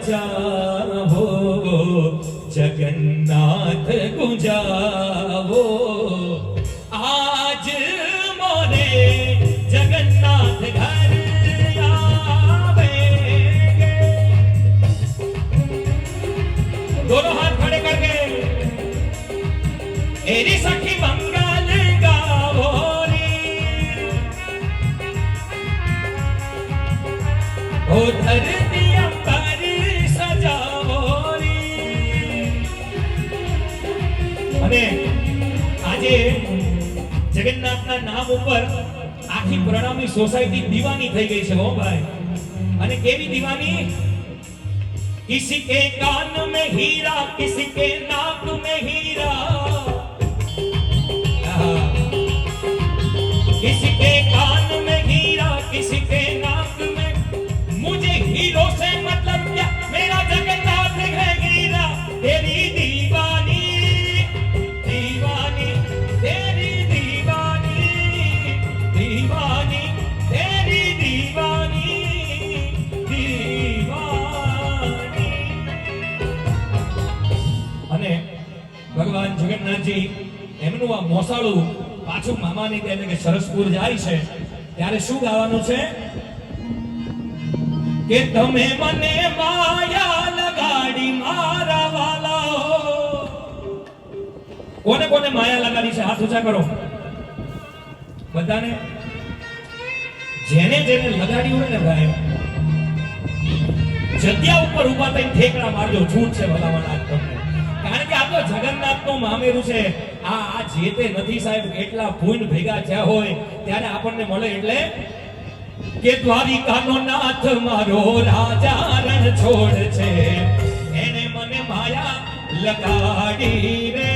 बचावो जगन्नाथ गुंजावो आज मोरे जगन्नाथ घर आवेंगे। दोनों हाथ खड़े करके एरी सखी मंगल गावो रे ओ धरती अंबर सजावो रे। અને આજે જગન્નાથના નામ ઉપર આખી પ્રણામી સોસાયટી દીવાની થઈ ગઈ છે હો ભાઈ। અને કેવી દીવાની? किसी के कान में हीरा किसी के नाक में हीरा किसी के कान में हीरा किसी के नाक में मुझे हीरो से मतलब क्या मेरा जगन्नाथ है हीरा। तेरी दीवानी दीवानी तेरी दीवानी दीवानी तेरी दीवानी दीवानी। અને ભગવાન જગન્નાથજી એમનું આ મોસાળું પાછું મામાની એટલે કે સરસપુર જાય છે ત્યારે શું ગાવાનું છે કે તમે મને માયા લગાડી મારા વાલા હો। કોને કોને માયા લગાડી છે? હાથ ઊંચા કરો બધાને। જેને જેને લગાડી હોય ને ભાઈ જગ્યા ઉપર ઊભા થઈને ઠેકડા મારજો। છૂટ છે ભલામણ આજ તમને, કારણ કે આ તો જગન્નાથનું મામેરું છે। આ જે તે નથી સાહેબ, એટલા પૂન ભેગા થયા હોય ત્યારે આપણને મળે એટલે કે દ્વારિકાનો નાથ મારો રાજા રણ છોડ છે એને મને માયા લગાડી રે।